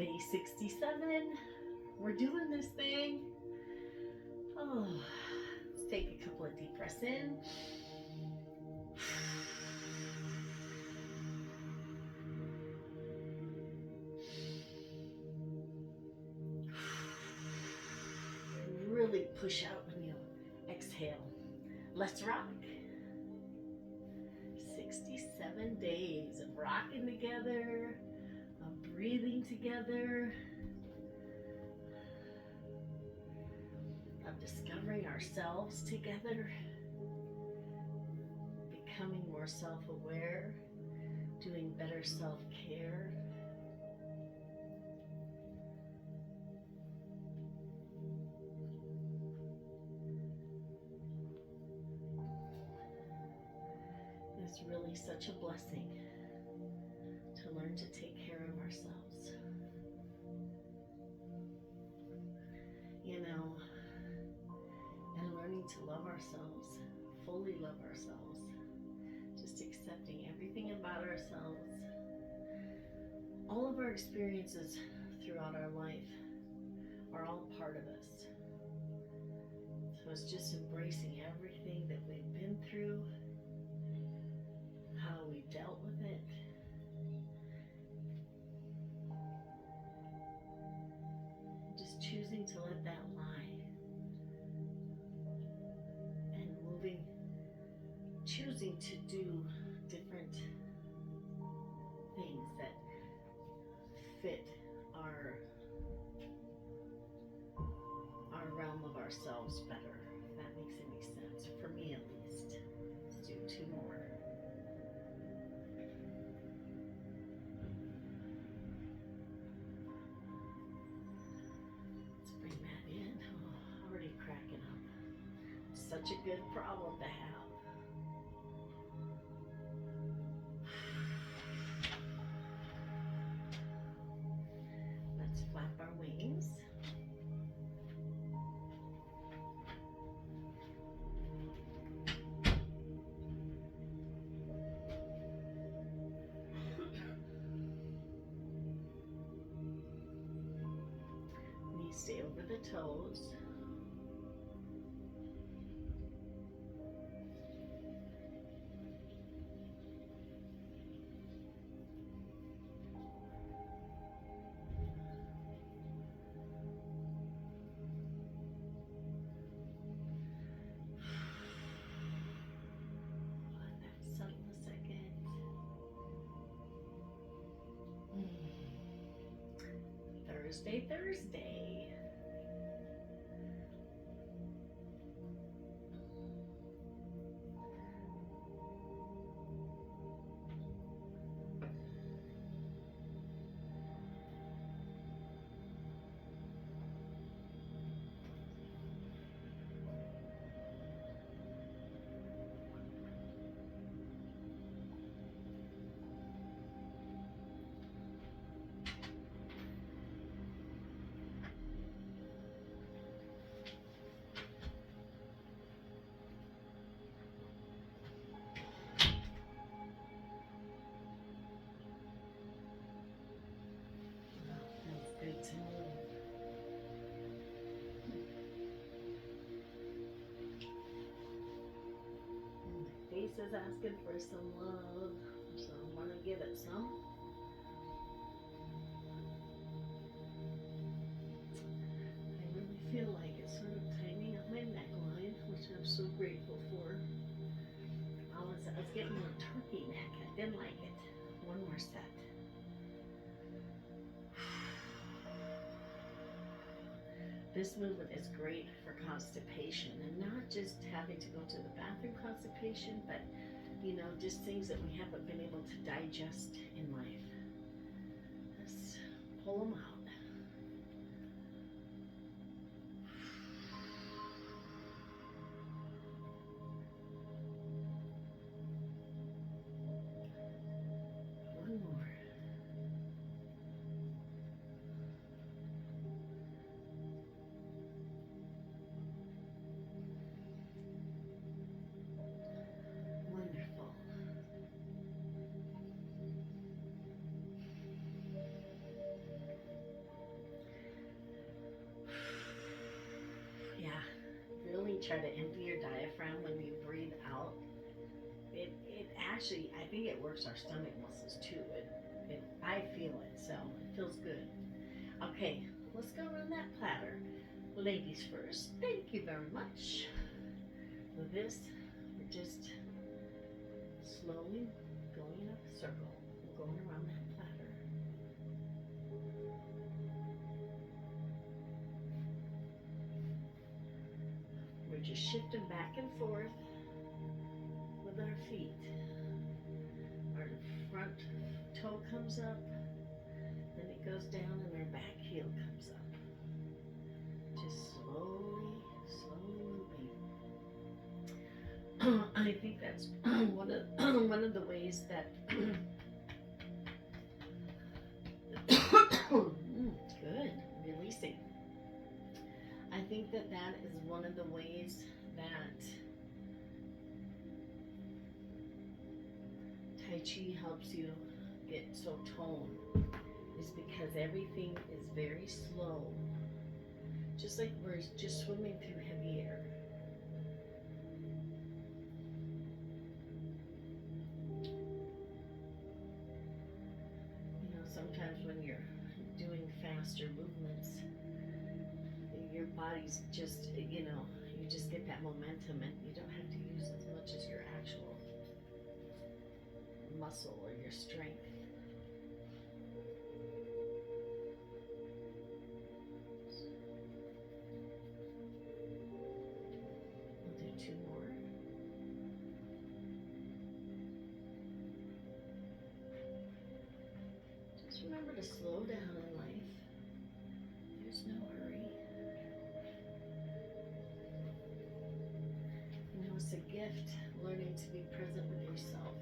Day 67. We're doing this thing. Oh, let's take a couple of deep breaths in. Really push out when you exhale. Let's rock. 67 days of rocking together, of breathing together, of discovering ourselves together, becoming more self-aware, doing better self-care. It's really such a blessing to learn to take care of ourselves. You know, and learning to love ourselves, fully love ourselves, just accepting everything about ourselves, all of our experiences throughout our life are all part of us. So it's just embracing everything that we've been through, how we dealt with it, just choosing to let that lie, and choosing to do different things that fit our realm of ourselves better, if that makes any sense. For me at least. Let's do two more. Let's bring that in. Oh, already cracking up. Such a good problem to have. Let's flap our wings. Knees stay over the toes. Thursday. Good to move. My face is asking for some love, so I want to give it some. I really feel like it's sort of tightening up my neckline, which I'm so grateful for. I was getting a turkey neck. I didn't like it. One more set. This movement is great for constipation, and not just having to go to the bathroom constipation, but just things that we haven't been able to digest in life. Let's pull them out. One more. Wonderful. try to empty your diaphragm when you breathe out, it actually, I think it works our stomach muscles too. I feel it, so it feels good. Okay, let's go around that platter. Ladies first. Thank you very much. With this, we're just slowly going in a circle, going around that platter. We're just shifting back and forth with our feet. Our front toe comes up, then it goes down, and our back heel comes up. Just slowly, slowly moving. I think that's one of the ways that good, releasing. I think that is one of the ways that Tai Chi helps you get so toned, is because everything is very slow. Just like we're just swimming through heavy air. You know, sometimes when you're doing faster movements, your body's just, you just get that momentum and you don't have to use as much as your actual muscle or your strength. We'll do 2 more. Just remember to slow down in life. There's no hurry. You know, it's a gift learning to be present with yourself.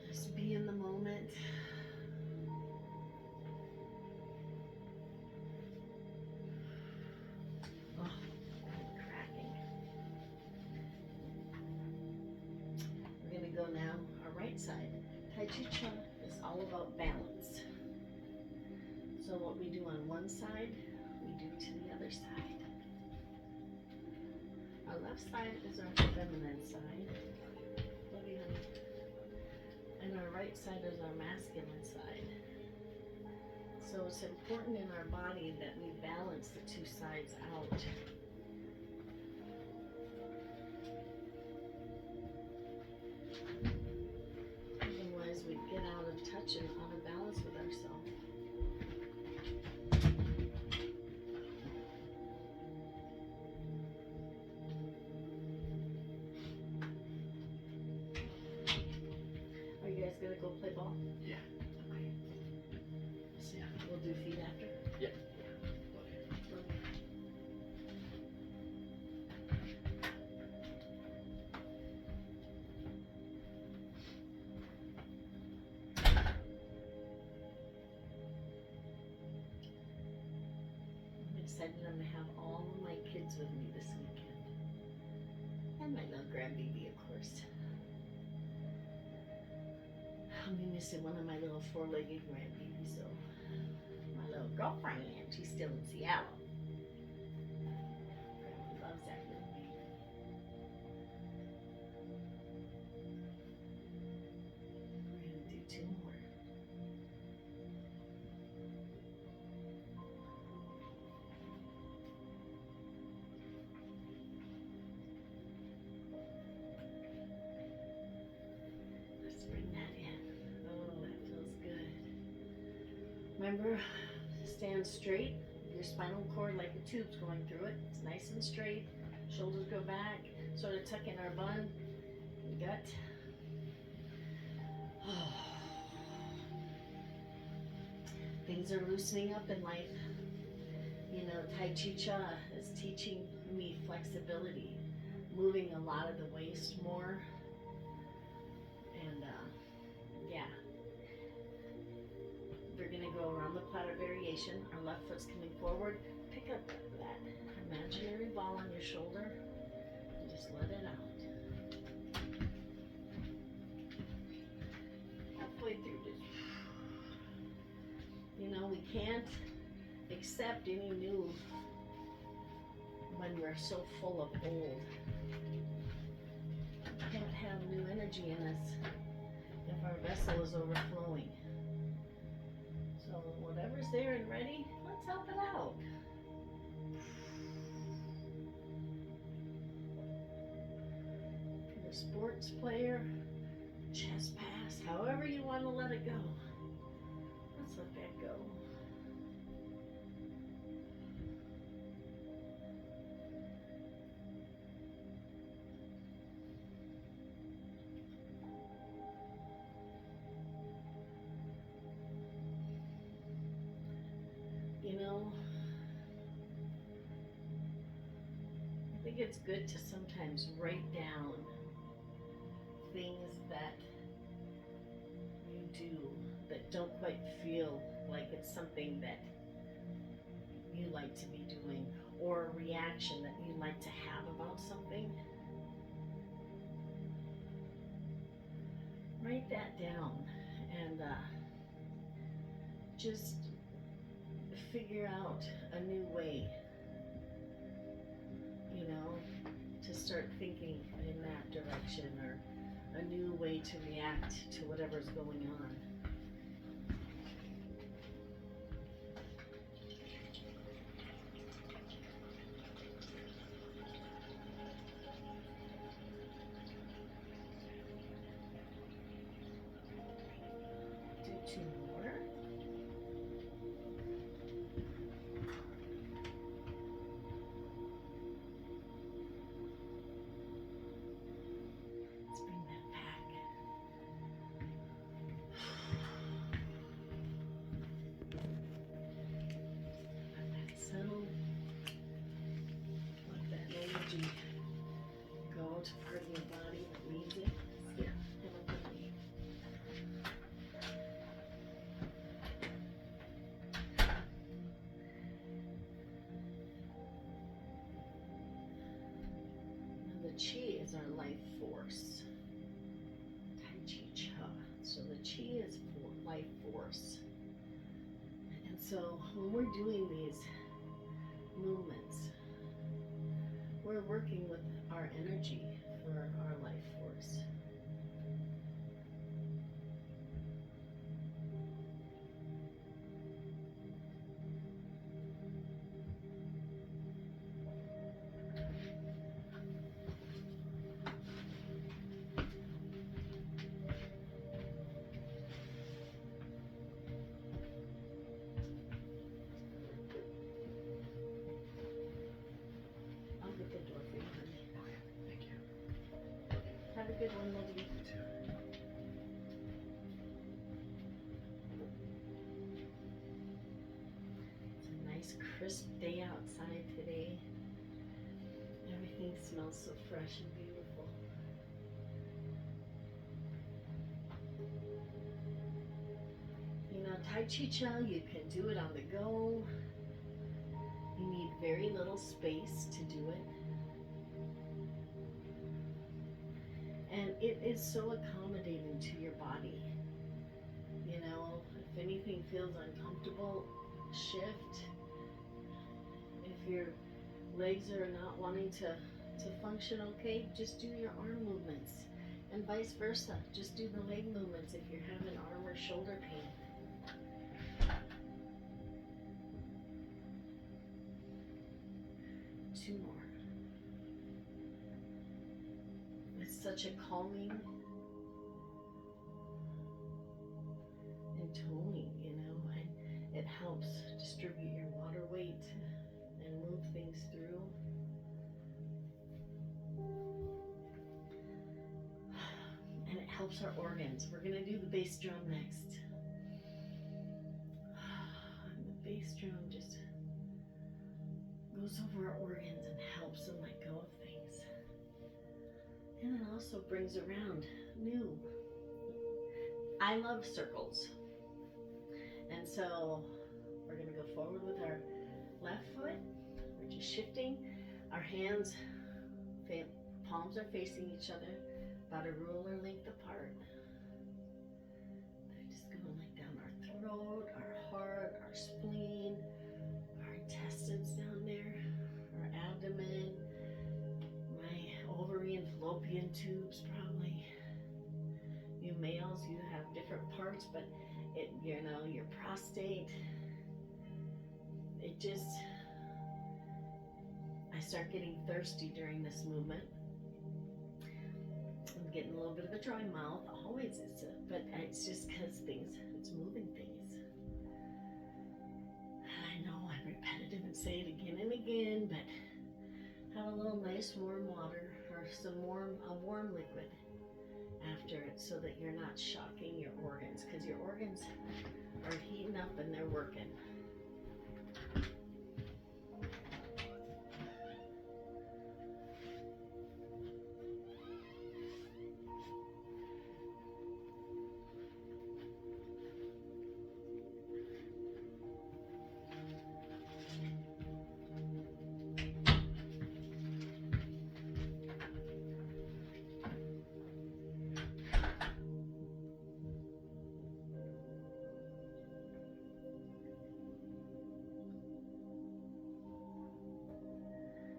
Just be in the moment. Oh, I'm cracking. We're going to go now our right side. Tai Chi Chuan is all about balance. So what we do on one side, we do to the other side. Our left side is our feminine side. Love you, honey. And our right side is our masculine side. So it's important in our body that we balance the 2 sides out. Otherwise we get out of touch and out of balance with ourselves. Are you guys gonna go play ball? Yeah. Okay. Yeah. We'll do feet after? Yeah. I'm excited I'm gonna have all of my kids with me this weekend. And my little grandbaby, of course. I'll be missing one of my little 4-legged grandbabies, so my little girlfriend, she's still in Seattle. Grandma loves that little baby. We're gonna do 2 more. Let's bring that in. Oh, that feels good. Remember, stand straight. Your spinal cord, like a tube's going through it. It's nice and straight. Shoulders go back. Sort of tuck in our bun, gut. Things are loosening up in life. You know, Tai Chi Cha is teaching me flexibility, moving a lot of the waist more. And yeah, we're gonna go around the platter variation. Our left foot's coming forward. Pick up that imaginary ball on your shoulder and just let it out. Halfway through, just, you know, we can't accept any new we're so full of old. We can't have new energy in us if our vessel is overflowing. So whatever's there and ready, let's help it out. If you're a sports player, chest pass, however you want to let it go, let's let that go. You know, I think it's good to sometimes write down things that you do that don't quite feel like it's something that you like to be doing, or a reaction that you like to have about something. Write that down and just figure out a new way, you know, to start thinking in that direction, or a new way to react to whatever's going on. Do two more. Let's bring that back. Let that settle. Let that energy go to part of your body that needs it. Yeah, have a good day. Now the Chih is our life force. Chih. So the Chih is for life force. And so when we're doing these movements, we're working with our energy for our life force. I'll get the door for you, honey. Okay, thank you. Have a good one, lovey. You too. It's a nice crisp day outside today. Everything smells so fresh and beautiful. You know, Tai Chi Cha, you can do it on the go. You need very little space to do it. And it is so accommodating to your body. You know, if anything feels uncomfortable, shift. If your legs are not wanting to function okay, just do your arm movements. And vice versa, just do the leg movements if you're having arm or shoulder pain. Two more. It's such a calming and toning, you know, and it helps distribute your water weight and move things through. And it helps our organs. We're gonna do the bass drum next. And the bass drum just goes over our organs and helps them let go of things. And it also brings around new. I love circles. And so we're gonna go forward with our left foot. We're just shifting. Our hands, palms are facing each other, about a ruler length apart. They're just going like down our throat, our heart, our spleen, our intestines down there, our abdomen, males, you have different parts, but it, you know, your prostate, it just, I start getting thirsty during this movement. I'm getting a little bit of a dry mouth. Always is, but it's just because things, it's moving things. I know I'm repetitive and say it again and again, but have a little nice warm water or a warm liquid after it so that you're not shocking your organs, because your organs are heating up and they're working.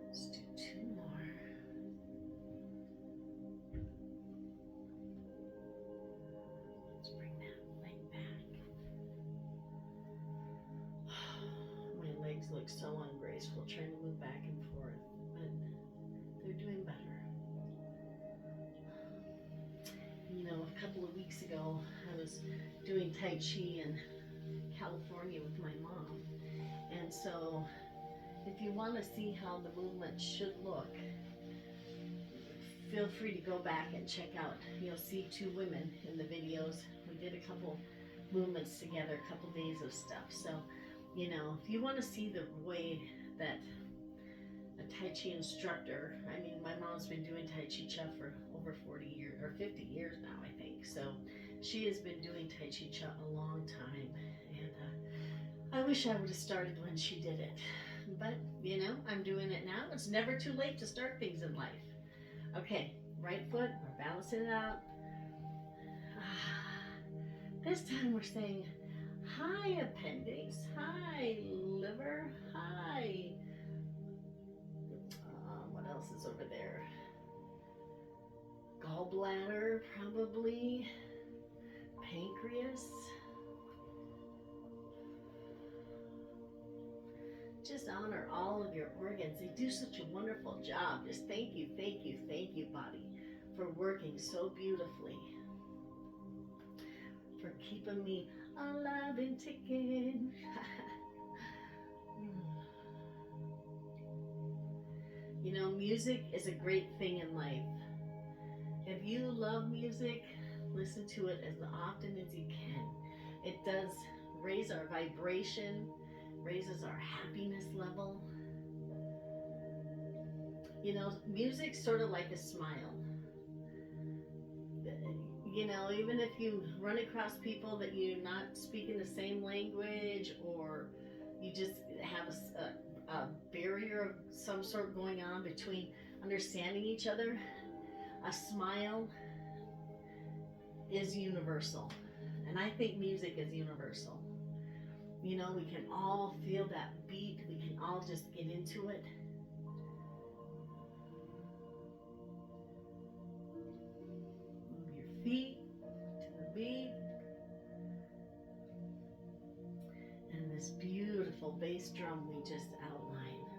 Let's do two more. Let's bring that leg back. My legs look so ungraceful trying to move back and forth, but they're doing better. You know, a couple of weeks ago, I was doing Tai Chi in California with my mom. And so, if you want to see how the movement should look, feel free to go back and check out. You'll see two women in the videos. We did a couple movements together, a couple days of stuff. So, you know, if you want to see the way that a Tai Chi instructor, I mean, my mom's been doing Tai Chi for over 40 years, or 50 years now, I think. So she has been doing Tai Chi a long time. And I wish I would have started when she did it. But, you know, I'm doing it now. It's never too late to start things in life. Okay, right foot, we're balancing it out. This time we're saying, hi appendix, hi liver, hi, what else is over there? Gallbladder, probably, pancreas. Just honor all of your organs. They do such a wonderful job. Just thank you, thank you, thank you, body, for working so beautifully. For keeping me alive and ticking. You know, music is a great thing in life. If you love music, listen to it as often as you can. It does raise our vibration, raises our happiness level. You know, music's sort of like a smile. You know, even if you run across people that you're not speaking the same language, or you just have a barrier of some sort going on between understanding each other, a smile is universal. And I think music is universal. You know, we can all feel that beat. We can all just get into it. Move your feet to the beat. And this beautiful bass drum we just outlined.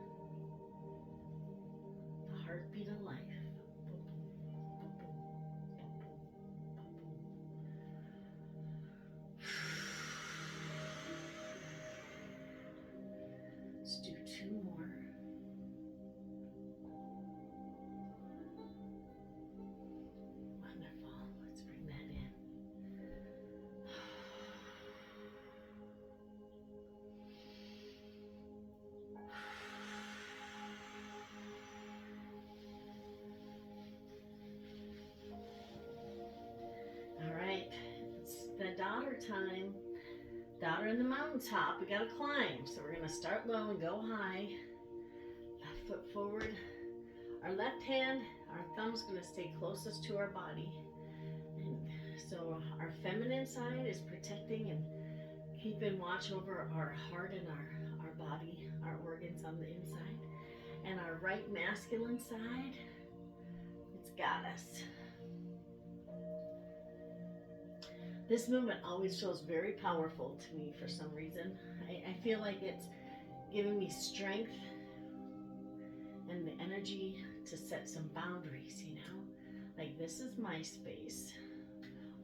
The heartbeat of life. Let's do two more. Wonderful. Let's bring that in. All right, it's the daughter time. Daughter in the mountaintop. We gotta climb. So we're gonna start low and go high. Left foot forward. Our left hand, our thumb's gonna stay closest to our body. And so our feminine side is protecting and keeping watch over our heart and our body, our organs on the inside. And our right masculine side, it's got us. This movement always feels very powerful to me for some reason. I feel like it's giving me strength and the energy to set some boundaries, you know? Like, this is my space.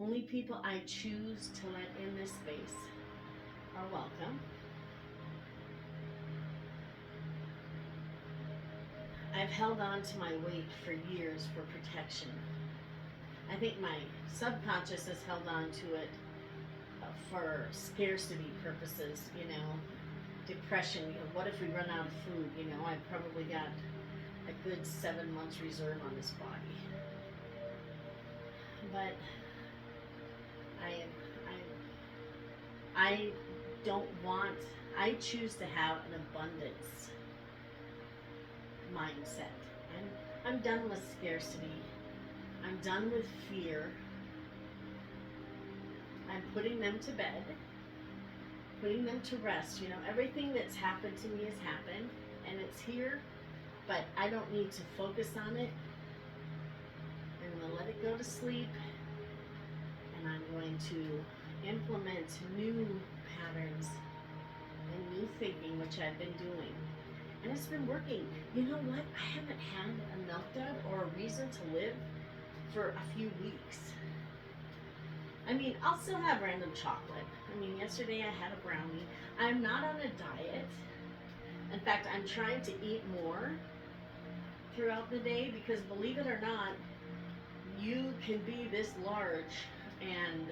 Only people I choose to let in this space are welcome. I've held on to my weight for years for protection. I think my subconscious has held on to it for scarcity purposes, you know, depression. You know, what if we run out of food? You know, I've probably got a good 7 months reserve on this body. But I don't want, I choose to have an abundance mindset. I'm done with scarcity. I'm done with fear. I'm putting them to bed, putting them to rest. You know, everything that's happened to me has happened and it's here, but I don't need to focus on it. I'm going to let it go to sleep, and I'm going to implement new patterns and new thinking, which I've been doing. And it's been working. You know what? I haven't had a meltdown or a reason to live for a few weeks. I mean, I'll still have random chocolate. I mean, yesterday I had a brownie. I'm not on a diet. In fact, I'm trying to eat more throughout the day because, believe it or not, you can be this large and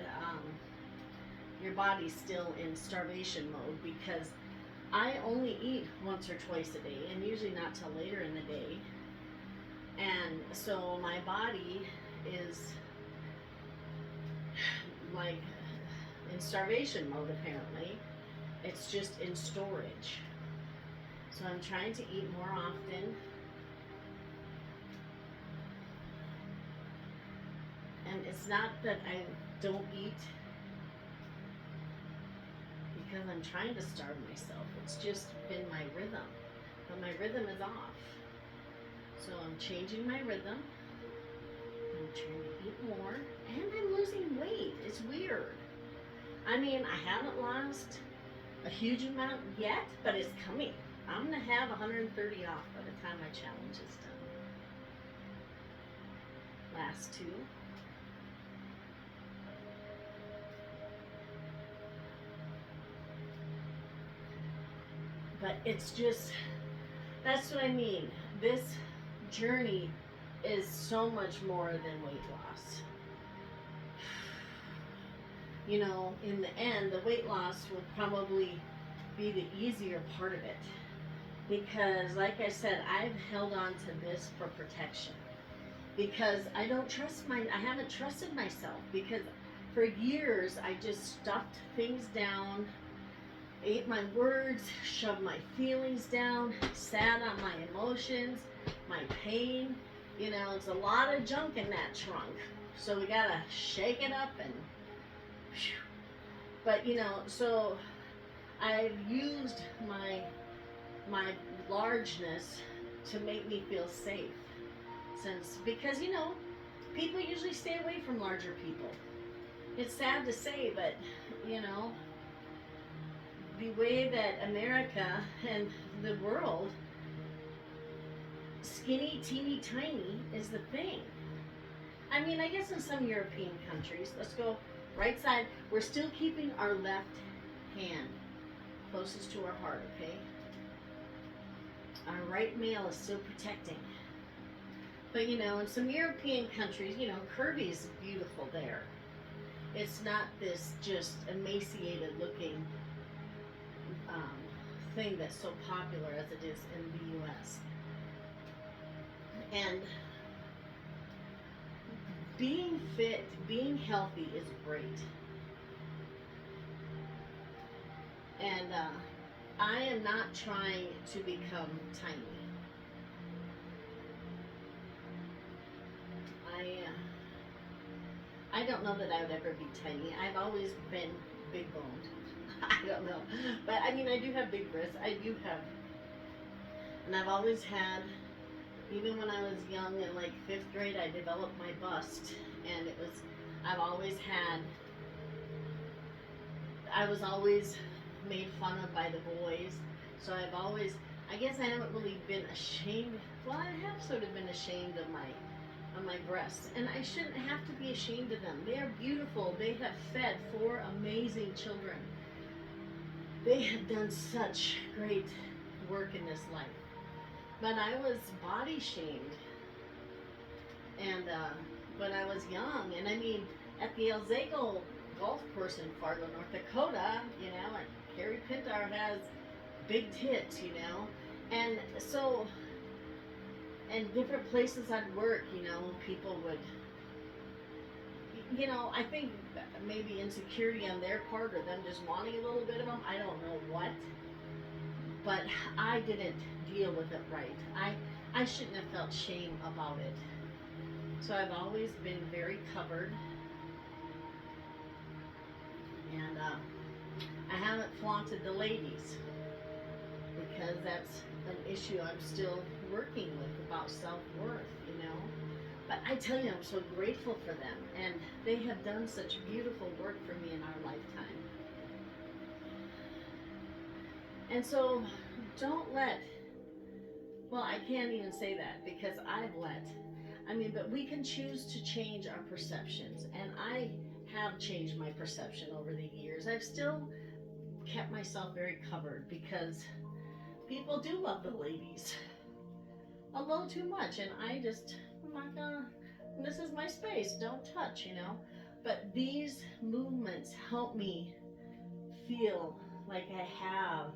your body's still in starvation mode, because I only eat once or twice a day, and usually not till later in the day. And so my body is like in starvation mode, apparently. It's just in storage. So I'm trying to eat more often. And it's not that I don't eat because I'm trying to starve myself. It's just been my rhythm. But my rhythm is off. So I'm changing my rhythm. I'm trying to eat more. And I'm losing weight. It's weird. I mean, I haven't lost a huge amount yet, but it's coming. I'm going to have 130 off by the time my challenge is done. Last two. But it's just, that's what I mean. This journey is so much more than weight loss. You know, in the end, the weight loss will probably be the easier part of it. Because, like I said, I've held on to this for protection. Because I haven't trusted myself. Because for years, I just stuffed things down, ate my words, shoved my feelings down, sat on my emotions, my pain. You know, it's a lot of junk in that trunk. So we gotta shake it up and whew. But you know, so I've used my largeness to make me feel safe. Because you know, people usually stay away from larger people. It's sad to say, but you know, the way that America and the world, skinny, teeny, tiny is the thing. I mean, I guess in some European countries, let's go right side, we're still keeping our left hand closest to our heart, okay? Our right male is still protecting. But you know, in some European countries, you know, curvy is beautiful there. It's not this just emaciated looking thing that's so popular as it is in the US. And being fit, being healthy is great. And I am not trying to become tiny. I don't know that I would ever be tiny. I've always been big boned. I don't know. But I mean, I do have big wrists. And I've always had, even when I was young in like 5th grade, I developed my bust. And I've always had I was always made fun of by the boys. So I've always, I guess I haven't really been ashamed. Well, I have sort of been ashamed of my breasts, and I shouldn't have to be ashamed of them. They are beautiful. They have fed four amazing children. They have done such great work in this life. But I was body shamed, and when I was young, and I mean, at the Elzago golf course in Fargo, North Dakota, you know, and Carrie Pintar has big tits, you know, and so, and different places I'd work, you know, people would, you know, I think maybe insecurity on their part or them just wanting a little bit of them, I don't know what, but I didn't deal with it right. I shouldn't have felt shame about it. So I've always been very covered, and I haven't flaunted the ladies because that's an issue I'm still working with about self-worth, you know. But I tell you, I'm so grateful for them, and they have done such beautiful work for me in our lifetime. And so don't let, well, I can't even say that because I've let. I mean, but we can choose to change our perceptions, and I have changed my perception over the years. I've still kept myself very covered because people do love the ladies a little too much, and I'm not gonna, this is my space, don't touch, you know. But these movements help me feel like I have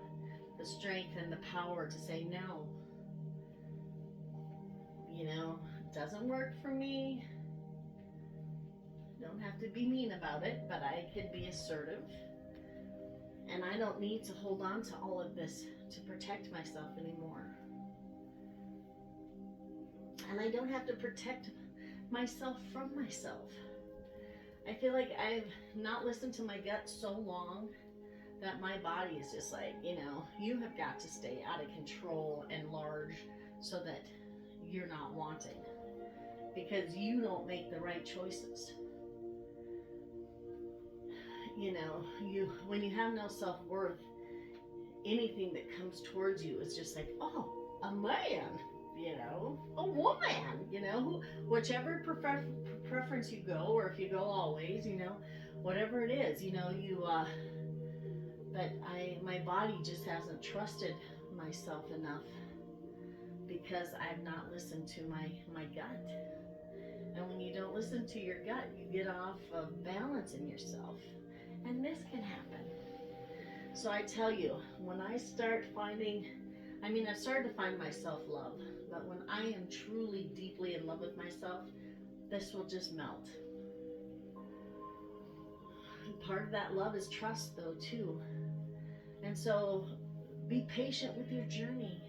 the strength and the power to say no, you know, it doesn't work for me. Don't have to be mean about it, but I can be assertive. And I don't need to hold on to all of this to protect myself anymore. And I don't have to protect myself from myself. I feel like I've not listened to my gut so long that my body is just like, you know, you have got to stay out of control and large so that you're not wanting because you don't make the right choices. You know, you when you have no self-worth, anything that comes towards you is just like, oh, a man, you know, a woman, you know, whichever preference you go, or if you go always, you know, whatever it is, you know, but my body just hasn't trusted myself enough because I've not listened to my gut. And when you don't listen to your gut, you get off of balance in yourself. And this can happen. So I tell you, when I start finding, I mean, I've started to find my self-love, but when I am truly deeply in love with myself, this will just melt. And part of that love is trust, though, too. And so be patient with your journey.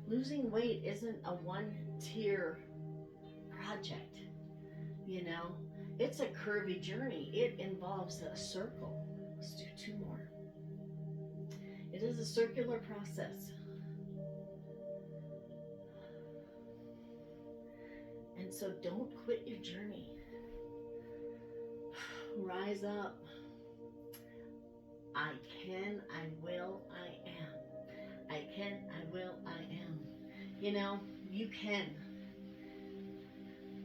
Losing weight isn't a one-tier project, you know. It's a curvy journey. It involves a circle. Let's do two more. It is a circular process. And so don't quit your journey. Rise up. I can, I will, I am. I can, I will, I am. You know, you can.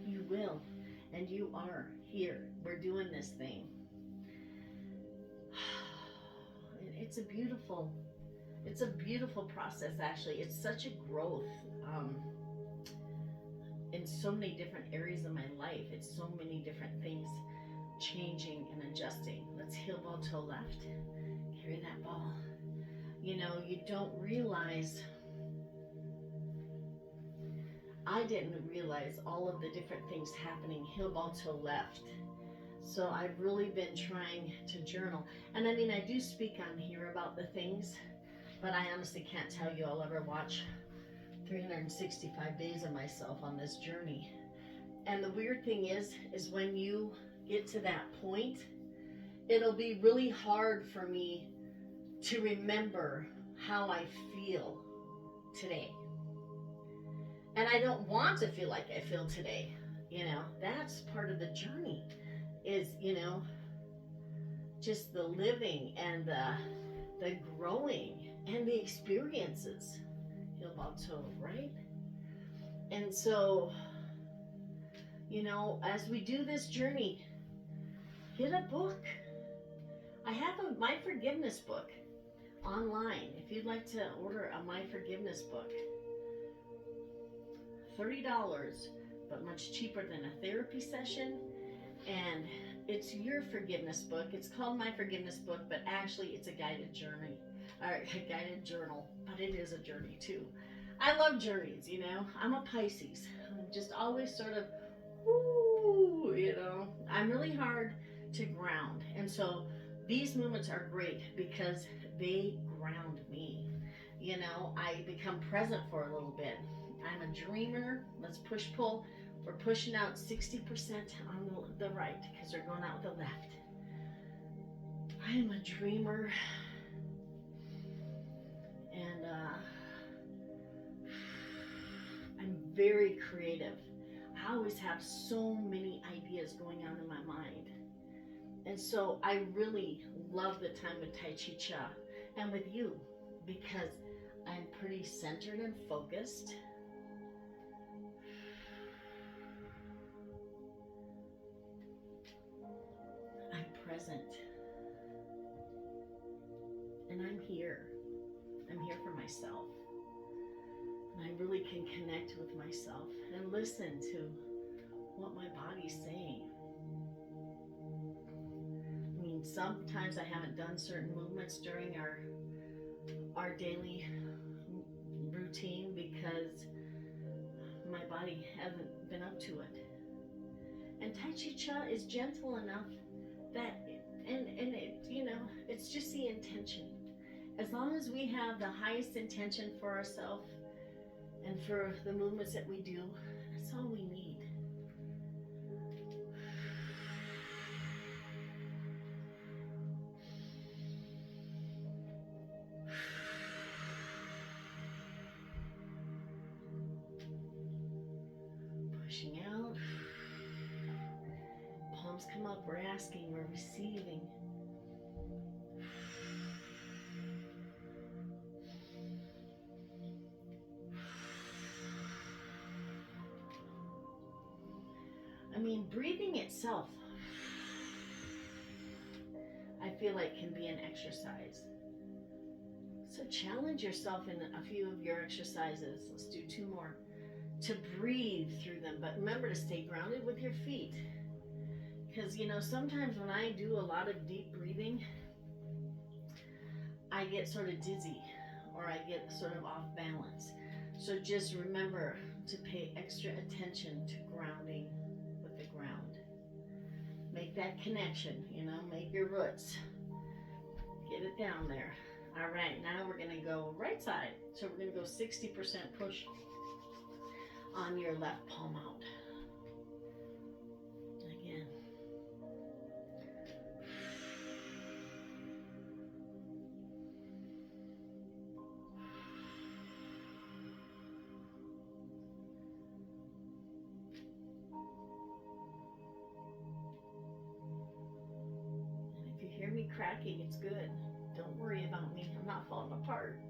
You will. And you are here. We're doing this thing. It's a beautiful process, actually. It's such a growth in so many different areas of my life. It's so many different things changing and adjusting. Let's heel ball toe left. Carry that ball. You know, you don't realize, I didn't realize all of the different things happening heel ball toe left. So I've really been trying to journal. And I mean, I do speak on here about the things, but I honestly can't tell you I'll ever watch 365 days of myself on this journey. And the weird thing is when you get to that point, it'll be really hard for me to remember how I feel today. And I don't want to feel like I feel today. You know, that's part of the journey is, you know, just the living and the growing and the experiences. Hilbato, right? And so, as we do this journey, get a book. I have a My Forgiveness book online. If you'd like to order a My Forgiveness book, $30, but much cheaper than a therapy session. And it's your forgiveness book. It's called My Forgiveness Book, but actually it's a guided journey, or a guided journal, but it is a journey too. I love journeys, I'm a Pisces. I'm just always sort of, I'm really hard to ground. And so these movements are great because they ground me. I become present for a little bit. I'm a dreamer. Let's push pull. We're pushing out 60% on the right because they're going out the left. I am a dreamer. And I'm very creative. I always have so many ideas going on in my mind. And so I really love the time with Tai Chi Cha and with you because I'm pretty centered and focused. I'm present. And I'm here. I'm here for myself. And I really can connect with myself and listen to what my body's saying. I mean, sometimes I haven't done certain movements during our daily routine because my body hasn't been up to it. And Tai Chi Cha is gentle enough that, and it, it's just the intention. As long as we have the highest intention for ourselves and for the movements that we do, that's all we need. Pushing out. Palms come up, we're asking, we're receiving. I mean, breathing itself, I feel like can be an exercise. So challenge yourself in a few of your exercises. Let's do 2 more. To breathe through them, but remember to stay grounded with your feet. Because, sometimes when I do a lot of deep breathing, I get sort of dizzy or I get sort of off balance. So just remember to pay extra attention to grounding with the ground. Make that connection, make your roots. Get it down there. All right, now we're gonna go right side. So we're gonna go 60% push on your left palm out. Again. And if you hear me cracking, it's good. Don't worry about me. I'm not falling apart.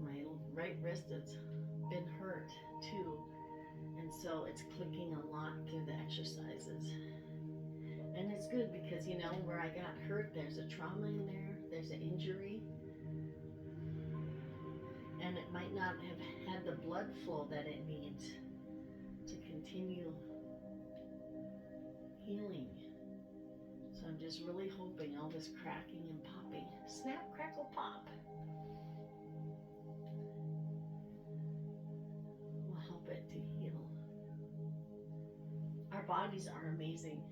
My right wrist has been hurt too. And so it's clicking a lot through the exercises. And it's good because, where I got hurt, there's a trauma in there, there's an injury. And it might not have had the blood flow that it needs to continue healing. So I'm just really hoping all this cracking and popping, snap, crackle, pop, will help it to heal. Our bodies are amazing.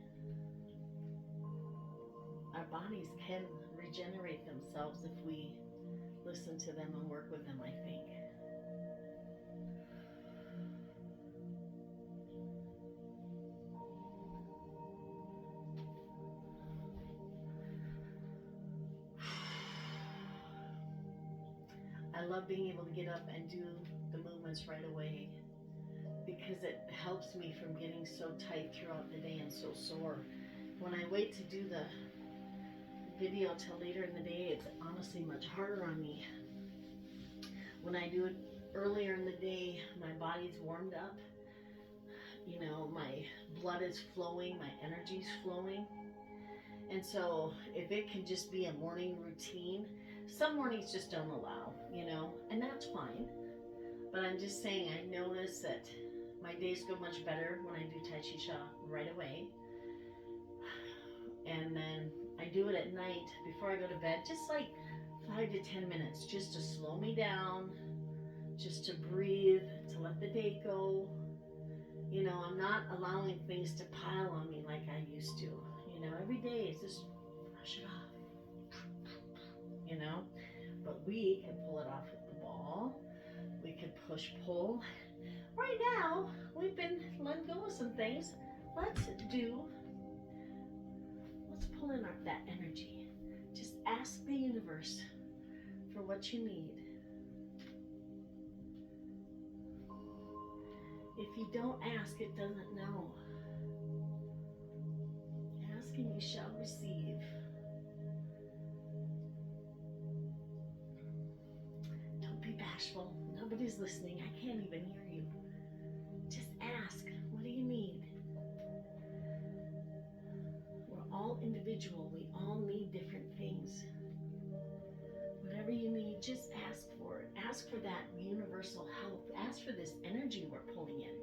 Our bodies can regenerate themselves if we listen to them and work with them, I think. I love being able to get up and do the movements right away because it helps me from getting so tight throughout the day and so sore. When I wait to do the video till later in the day, it's honestly much harder on me. When I do it earlier in the day, my body's warmed up. You know, my blood is flowing, my energy's flowing. And so if it can just be a morning routine, some mornings just don't allow, you know, and that's fine. But I'm just saying, I notice that my days go much better when I do Tai Chi Sha right away. And then I do it at night before I go to bed, just like 5 to 10 minutes, just to slow me down, just to breathe, to let the day go. You know, I'm not allowing things to pile on me like I used to. You know, every day is just brush it off. You know, but we can pull it off with the ball. We could push pull. Right now, we've been letting go of some things. Let's pull in that energy. Just ask the universe for what you need. If you don't ask, it doesn't know. Ask and you shall receive. Don't be bashful. Nobody's listening. I can't even hear you. Just ask. What do you need? We're all individual. We all need different things. Whatever you need, just ask for it. Ask for that universal help. Ask for this energy we're pulling in.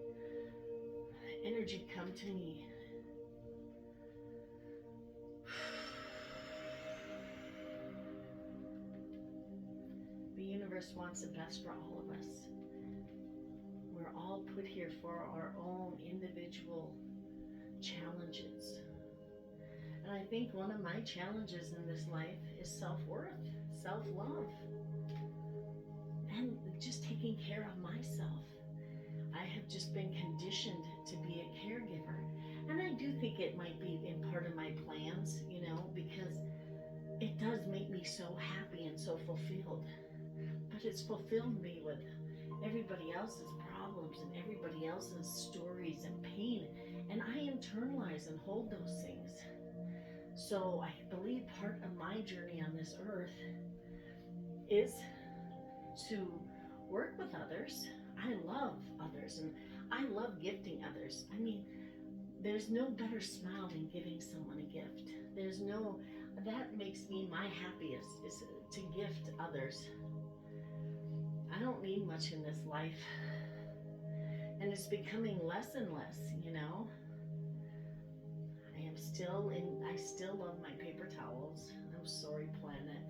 Energy, come to me. The universe wants the best for all of us. We're all put here for our own individual challenges. And I think one of my challenges in this life is self-worth, self-love, and just taking care of myself. I have just been conditioned to be a caregiver. And I do think it might be in part of my plans, you know, because it does make me so happy and so fulfilled. But it's fulfilled me with everybody else's problems and everybody else's stories and pain. And I internalize and hold those things. So I believe part of my journey on this earth is to work with others. I love others and I love gifting others. I mean, there's no better smile than giving someone a gift. That makes me my happiest, is to gift others. I don't need much in this life. And it's becoming less and less, you know. I still love my paper towels. I'm sorry, planet.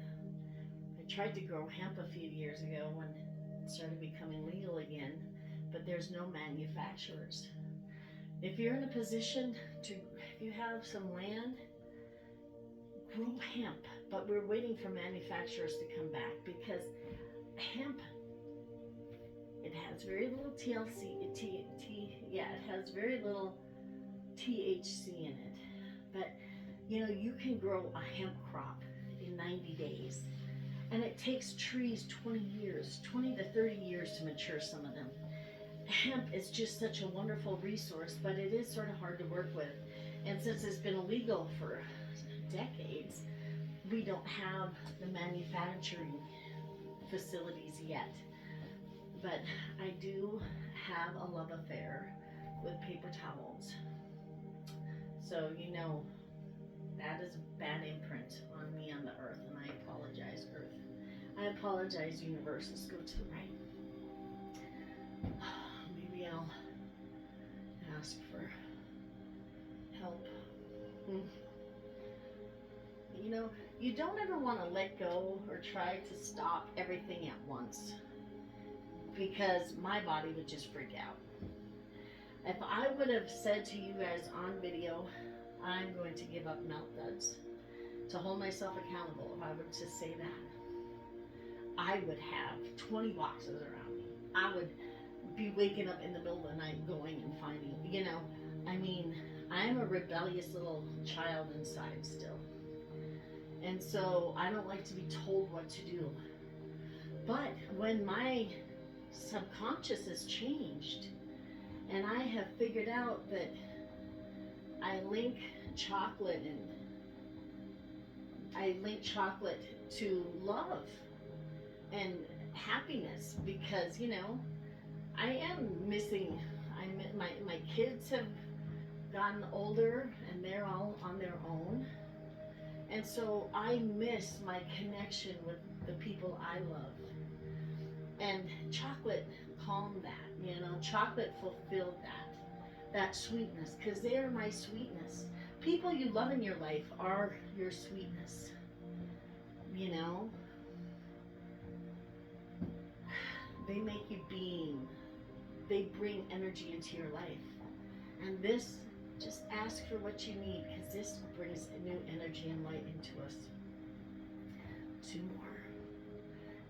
I tried to grow hemp a few years ago when it started becoming legal again, but there's no manufacturers. If you're in a position if you have some land, grow hemp, but we're waiting for manufacturers to come back because hemp, it has very little it has very little THC in it. But, you know, you can grow a hemp crop in 90 days. And it takes trees 20 to 30 years to mature some of them. Hemp is just such a wonderful resource, but it is sort of hard to work with. And since it's been illegal for decades, we don't have the manufacturing facilities yet. But I do have a love affair with paper towels. So, you know, that is a bad imprint on me on the earth, and I apologize, earth. I apologize, universe. Let's go to the right. Maybe I'll ask for help. You know, you don't ever want to let go or try to stop everything at once, because my body would just freak out. If I would have said to you guys on video, I'm going to give up milk duds, to hold myself accountable, if I were to say that, I would have 20 boxes around me. I would be waking up in the middle of the night going and finding, you know, I mean, I'm a rebellious little child inside still. And so I don't like to be told what to do. But when my subconscious has changed, and I have figured out that I link chocolate and I link chocolate to love and happiness because, I am missing. My kids have gotten older and they're all on their own. And so I miss my connection with the people I love. And chocolate calmed that, chocolate fulfilled that sweetness, because they are my sweetness. People you love in your life are your sweetness, you know. They make you beam, they bring energy into your life. And this, just ask for what you need, because this brings a new energy and light into us. 2 more.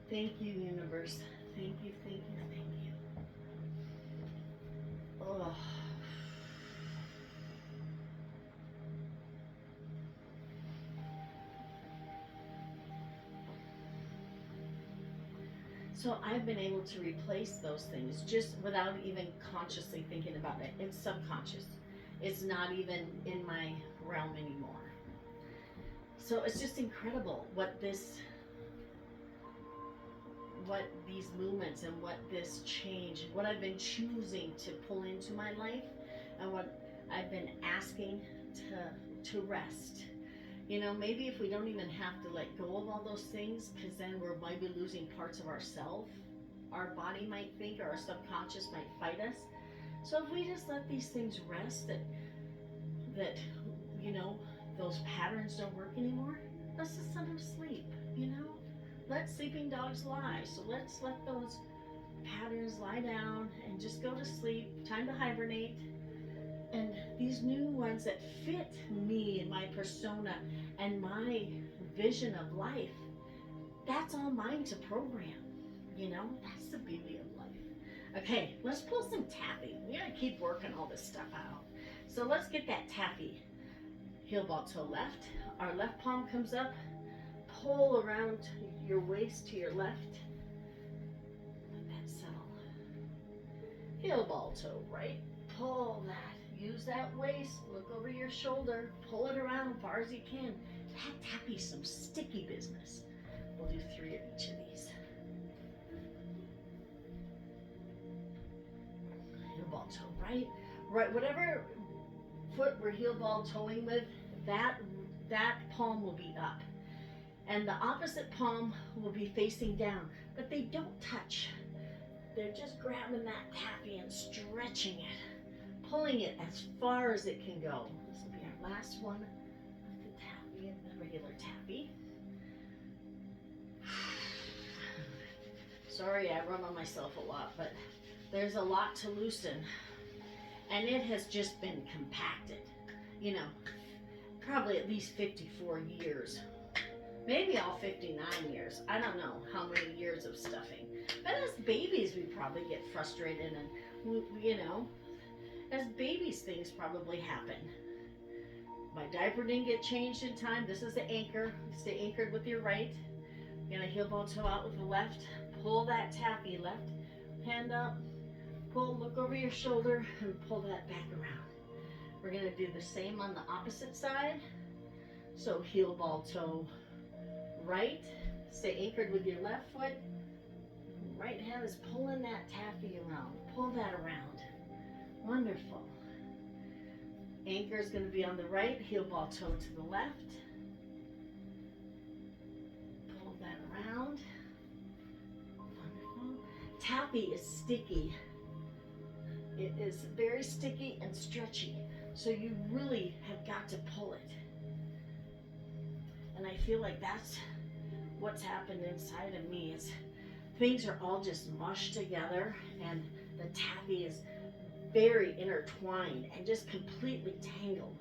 Thank you, universe. Thank you, thank you, thank you. Oh. So I've been able to replace those things just without even consciously thinking about it. It's subconscious. It's not even in my realm anymore. So it's just incredible what these movements and what this change, what I've been choosing to pull into my life, and what I've been asking to rest. Maybe if we don't even have to let go of all those things, because then we're maybe losing parts of ourselves. Our body might think, or our subconscious might fight us. So if we just let these things rest, that you know those patterns don't work anymore, let's just let them sleep. Let sleeping dogs lie. So let's let those patterns lie down and just go to sleep. Time to hibernate. And these new ones that fit me and my persona and my vision of life, that's all mine to program. That's the beauty of life. Okay, let's pull some taffy. We gotta keep working all this stuff out. So let's get that taffy. Heel ball toe left. Our left palm comes up. Pull around your waist to your left. Let that settle. Heel ball toe right. Pull that. Use that waist. Look over your shoulder. Pull it around as far as you can. That taffy's some sticky business. We'll do 3 of each of these. Heel ball toe right. Right. Whatever foot we're heel ball toeing with, that palm will be up. And the opposite palm will be facing down. But they don't touch. They're just grabbing that taffy and stretching it, pulling it as far as it can go. This will be our last one of the taffy and the regular taffy. Sorry, I run on myself a lot, but there's a lot to loosen. And it has just been compacted. Probably at least 54 years. Maybe all 59 years. I don't know how many years of stuffing. But as babies, we probably get frustrated, and as babies, things probably happen. My diaper didn't get changed in time. This is the anchor. Stay anchored with your right. You're gonna heel ball toe out with the left. Pull that taffy, left hand up. Pull, look over your shoulder, and pull that back around. We're gonna do the same on the opposite side. So heel ball toe right. Stay anchored with your left foot. Right hand is pulling that taffy around. Pull that around. Wonderful. Anchor is going to be on the right. Heel ball toe to the left. Pull that around. Wonderful. Taffy is sticky. It is very sticky and stretchy. So you really have got to pull it. And I feel like that's what's happened inside of me, is things are all just mushed together, and the taffy is very intertwined and just completely tangled.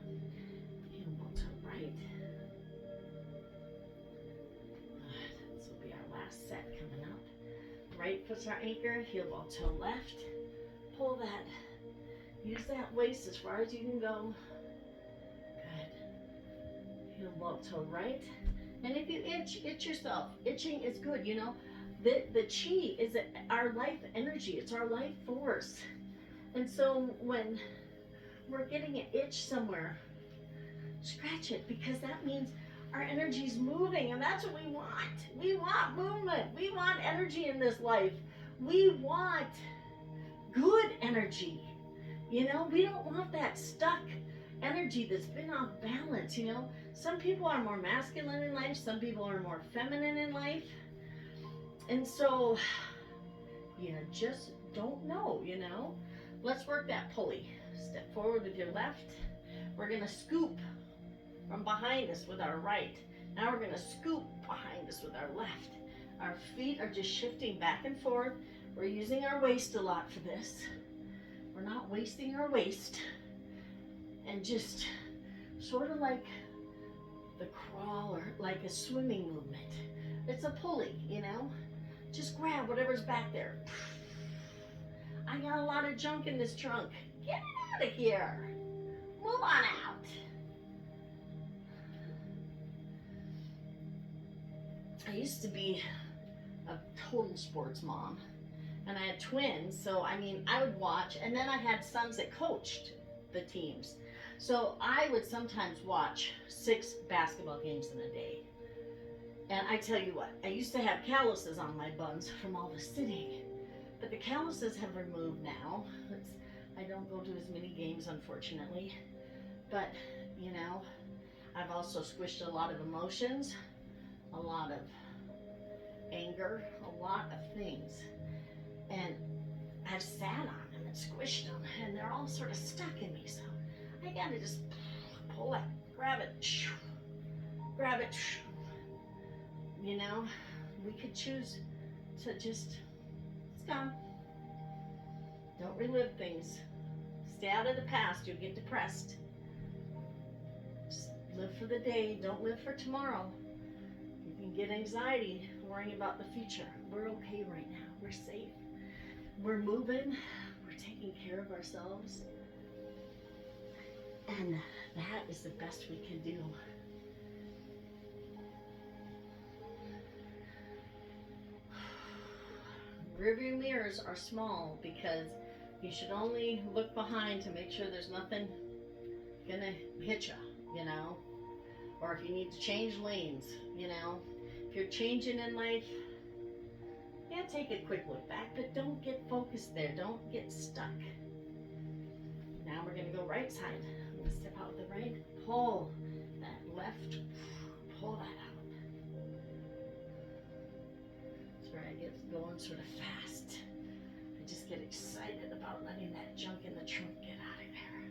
Heel ball toe right. Good. This will be our last set coming up. Right foot's our anchor. Heel ball toe left. Pull that. Use that waist as far as you can go. Good. Heel ball toe right. And if you itch yourself. Itching is good, The Chih is our life energy. It's our life force. And so when we're getting an itch somewhere, scratch it, because that means our energy's moving, and that's what we want. We want movement. We want energy in this life. We want good energy. You know, we don't want that stuck energy that's been off balance. You know, some people are more masculine in life, some people are more feminine in life. And so you just don't know, you know. Let's work that pulley. Step forward with your left. We're going to scoop from behind us with our right. Now we're going to scoop behind us with our left. Our feet are just shifting back and forth. We're using our waist a lot for this. We're not wasting our waist. And just sort of like the crawl or like a swimming movement. It's a pulley, you know. Just grab whatever's back there. I got a lot of junk in this trunk. Get out of here. Move on out. I used to be a total sports mom, and I had twins, so I mean, I would watch, and then I had sons that coached the teams. So I would sometimes watch 6 basketball games in a day. And I tell you what, I used to have calluses on my buns from all the sitting, but the calluses have removed now. I don't go to as many games, unfortunately, but you know, I've also squished a lot of emotions, a lot of anger, a lot of things, and I've sat on them and squished them, and they're all sort of stuck in me, so I gotta just pull it, grab it, grab it. You know, we could choose to just, it's gone. Don't relive things. Stay out of the past, you'll get depressed. Just live for the day, don't live for tomorrow. You can get anxiety worrying about the future. We're okay right now, we're safe. We're moving, we're taking care of ourselves. And that is the best we can do. Rearview mirrors are small because you should only look behind to make sure there's nothing gonna hit you know? Or if you need to change lanes, you know? If you're changing in life, yeah, take a quick look back, but don't get focused there. Don't get stuck. Now we're gonna go right side. I'm gonna step out with the right, pull that left, pull that out. I get going sort of fast. I just get excited about letting that junk in the trunk get out of there.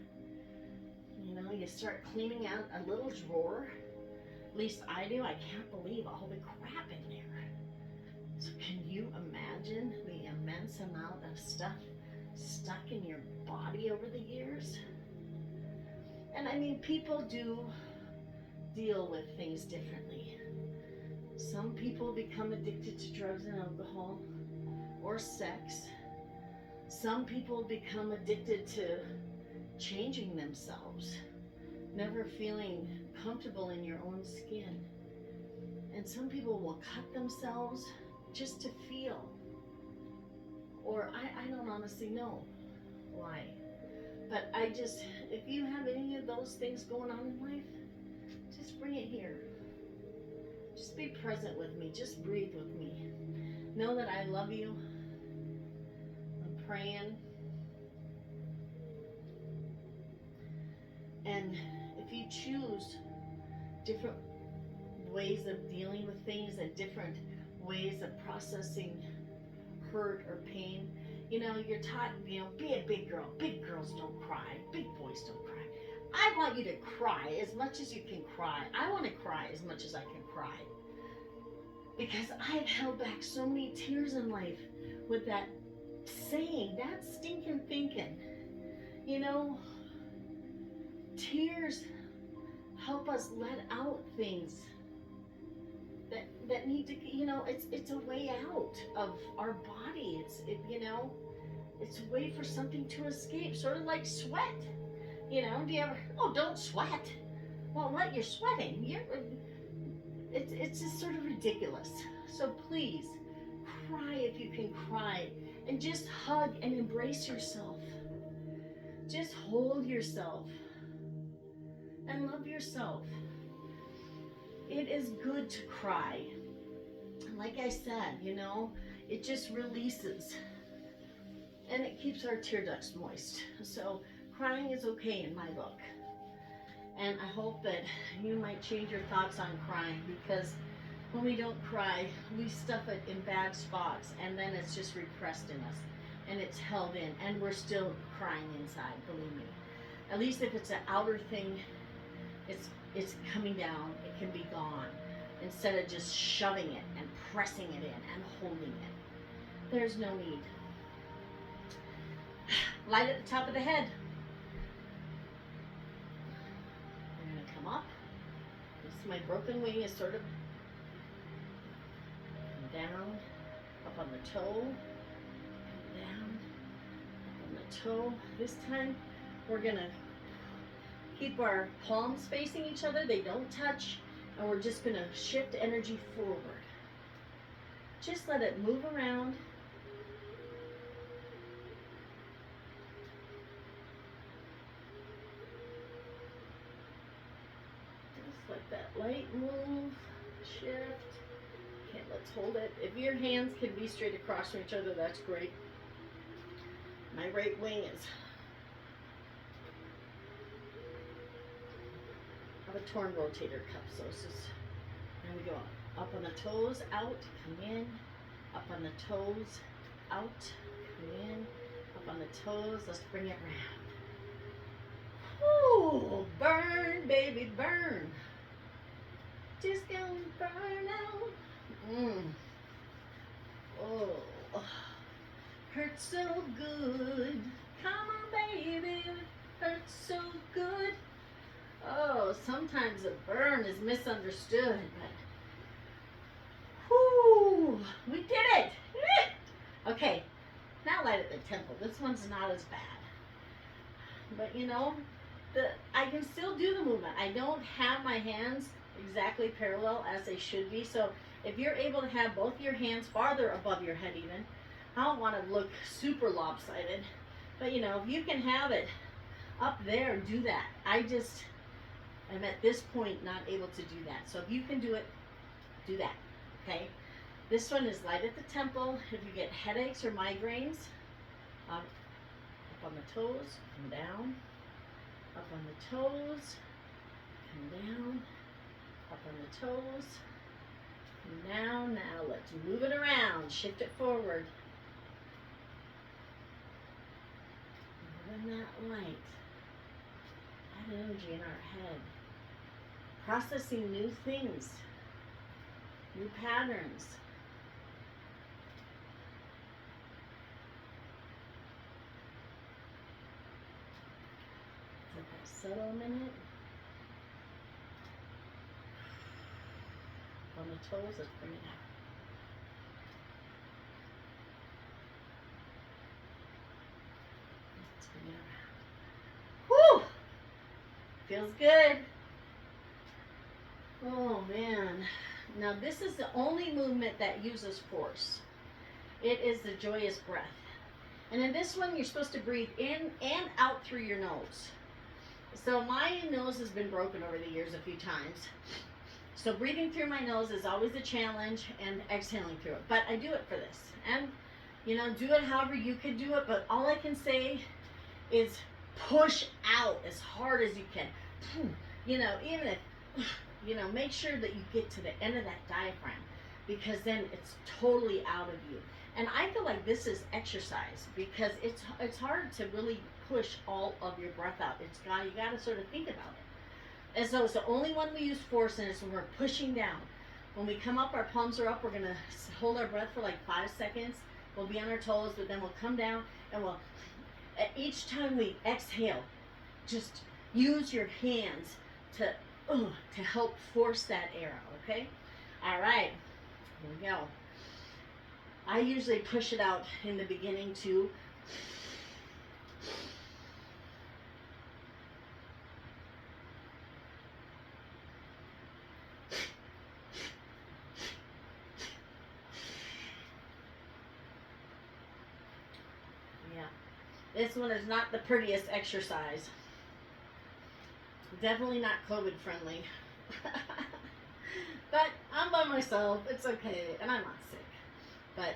You know, you start cleaning out a little drawer. At least I do. I can't believe all the crap in there. So can you imagine the immense amount of stuff stuck in your body over the years? And I mean, people do deal with things differently. Some people become addicted to drugs and alcohol or sex. Some people become addicted to changing themselves, never feeling comfortable in your own skin. And some people will cut themselves just to feel. Or I don't honestly know why. But if you have any of those things going on in life, just bring it here. Just be present with me. Just breathe with me. Know that I love you. I'm praying. And if you choose different ways of dealing with things and different ways of processing hurt or pain, you know, you're taught, you know, be a big girl. Big girls don't cry. Big boys don't cry. I want you to cry as much as you can cry. I want to cry as much as I can cry. Because I've held back so many tears in life with that saying, that stinking thinking. You know, tears help us let out things that need to, you know, it's a way out of our body. You know, it's a way for something to escape, sort of like sweat. You know, do you ever, oh, don't sweat. Well, what, you're sweating. It's just sort of ridiculous. So please, cry if you can cry, and just hug and embrace yourself. Just hold yourself and love yourself. It is good to cry. Like I said, it just releases and it keeps our tear ducts moist. So crying is okay in my book. And I hope that you might change your thoughts on crying, because when we don't cry, we stuff it in bad spots and then it's just repressed in us and it's held in and we're still crying inside, believe me. At least if it's an outer thing, it's coming down, it can be gone, instead of just shoving it and pressing it in and holding it. There's no need. Light at the top of the head. I'm going to come up. My broken wing is sort of down, up on the toe, down, up on the toe. This time we're going to keep our palms facing each other. They don't touch. And we're just going to shift energy forward. Just let it move around. Just let that light move, shift. Okay, let's hold it. If your hands can be straight across from each other, that's great. My right wing is, I have a torn rotator cuff, so it's just, and we go up on the toes, out, come in, up on the toes, out, come in, up on the toes. Let's bring it round. Ooh, burn, baby, burn. Just gonna burn out. Oh, hurts so good. Come on, baby, hurts so good. Oh, sometimes a burn is misunderstood, but whoo, we did it. Okay, now light at the temple. This one's not as bad, but I can still do the movement. I don't have my hands exactly parallel as they should be. So if you're able to have both your hands farther above your head even, I don't want to look super lopsided, but if you can have it up there, do that. I'm at this point not able to do that. So if you can do it, do that, okay? This one is light at the temple. If you get headaches or migraines, up on the toes, come down, up on the toes, come down, up on the toes, come down. Now let's move it around, shift it forward. Moving that light, that energy in our head. Processing new things, new patterns. Let that settle a minute. On the toes, let's bring it out. Let's bring it around. Whew! Feels good. Oh man. Now this is the only movement that uses force. It is the joyous breath. And in this one, you're supposed to breathe in and out through your nose. So my nose has been broken over the years a few times. So breathing through my nose is always a challenge, and exhaling through it. But I do it for this. And, do it however you can do it. But all I can say is push out as hard as you can. Even if, make sure that you get to the end of that diaphragm, because then it's totally out of you. And I feel like this is exercise, because it's hard to really push all of your breath out. You got to sort of think about it. And so it's the only one we use force in, is when we're pushing down. When we come up, our palms are up. We're going to hold our breath for like 5 seconds. We'll be on our toes, but then we'll come down, and each time we exhale, just use your hands to help force that air, okay? All right, here we go. I usually push it out in the beginning too. Yeah, this one is not the prettiest exercise. Definitely not COVID friendly. But I'm by myself. It's okay, and I'm not sick. But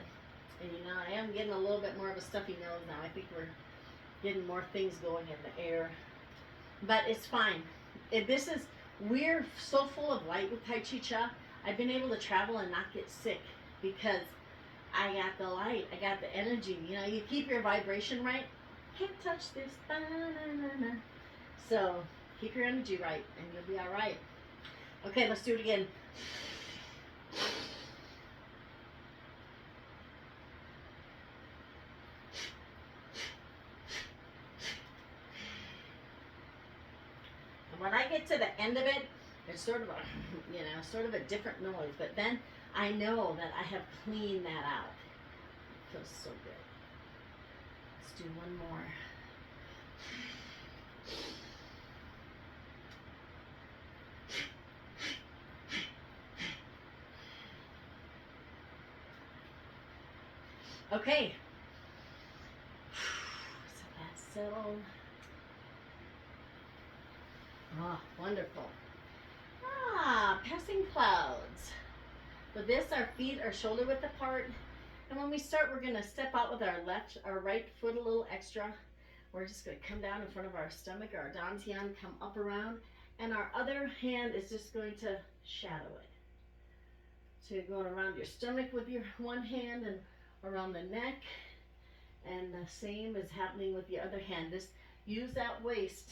and I am getting a little bit more of a stuffy nose now. I think we're getting more things going in the air, but it's fine. This is we're so full of light with Tai Chi Cha. I've been able to travel and not get sick because I got the light. I got the energy. You keep your vibration right. Can't touch this. Ba-na-na-na. So keep your energy right, and you'll be all right. Okay, let's do it again. And when I get to the end of it, it's sort of a, sort of a different noise. But then I know that I have cleaned that out. It feels so good. Let's do one more. Okay. So that's settled. Ah, wonderful. Passing clouds. For this, our feet are shoulder width apart. And when we start, we're going to step out with our right foot a little extra. We're just going to come down in front of our stomach, our dantian, come up around. And our other hand is just going to shadow it. So you're going around your stomach with your one hand and around the neck. And the same is happening with the other hand. Use that waist.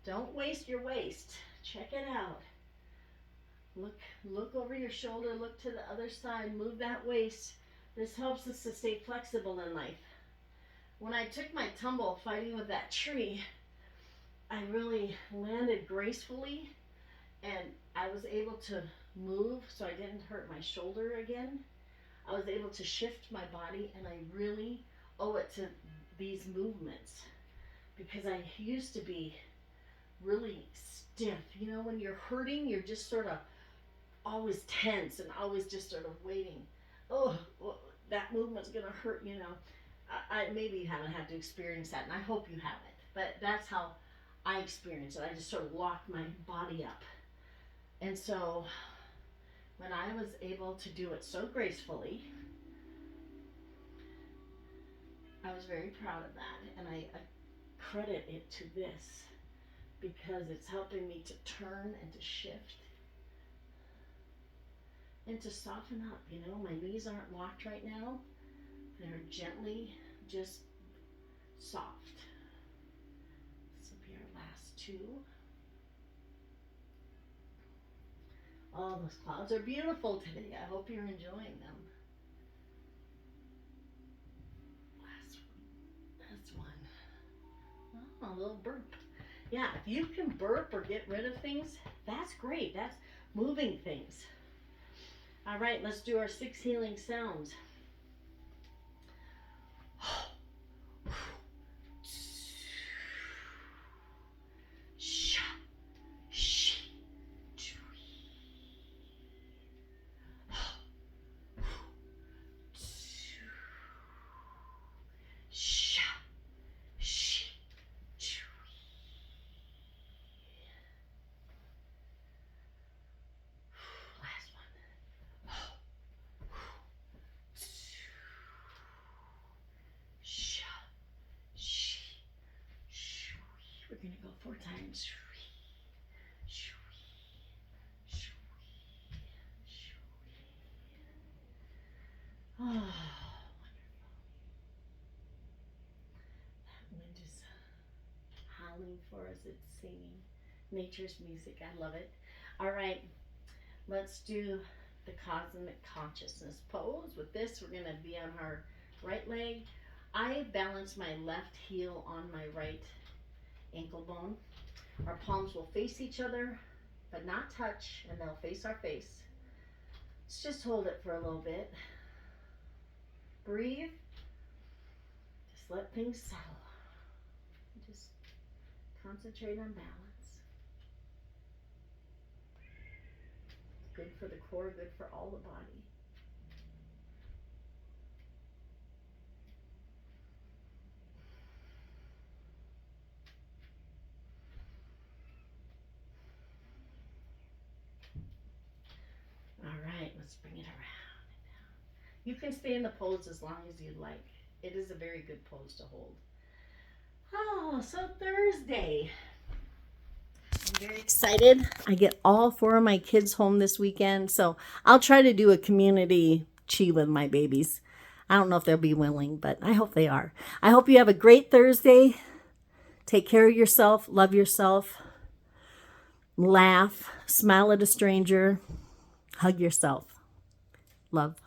Don't waste your waist. Check it out. Look over your shoulder, look to the other side, move that waist. This helps us to stay flexible in life. When I took my tumble fighting with that tree, I really landed gracefully and I was able to move so I didn't hurt my shoulder again. I was able to shift my body, and I really owe it to these movements because I used to be really stiff. When you're hurting, you're just sort of always tense and always just sort of waiting. Oh, well, that movement's gonna hurt. I maybe you haven't had to experience that, and I hope you haven't. But that's how I experienced it. I just sort of locked my body up, and so when I was able to do it so gracefully, I was very proud of that, and I credit it to this because it's helping me to turn and to shift and to soften up. My knees aren't locked right now. They're gently just soft. This will be our last two. Oh, those clouds are beautiful today. I hope you're enjoying them. Last one. Oh, a little burp. Yeah, if you can burp or get rid of things, that's great. That's moving things. All right, let's do our 6 healing sounds. We're going to go 4 times. Oh, wonderful. That wind is howling for us. It's singing nature's music. I love it. All right, let's do the cosmic consciousness pose. With this, we're going to be on our right leg. I balance my left heel on my right ankle bone. Our palms will face each other, but not touch, and they'll face our face. Let's just hold it for a little bit. Breathe. Just let things settle. Just concentrate on balance. Good for the core, good for all the body. Let's bring it around. You can stay in the pose as long as you like. It is a very good pose to hold. Oh, so Thursday. I'm very excited. I get all 4 of my kids home this weekend, so I'll try to do a community Chih with my babies. I don't know if they'll be willing, but I hope they are. I hope you have a great Thursday. Take care of yourself, love yourself, laugh, smile at a stranger, hug yourself. Love.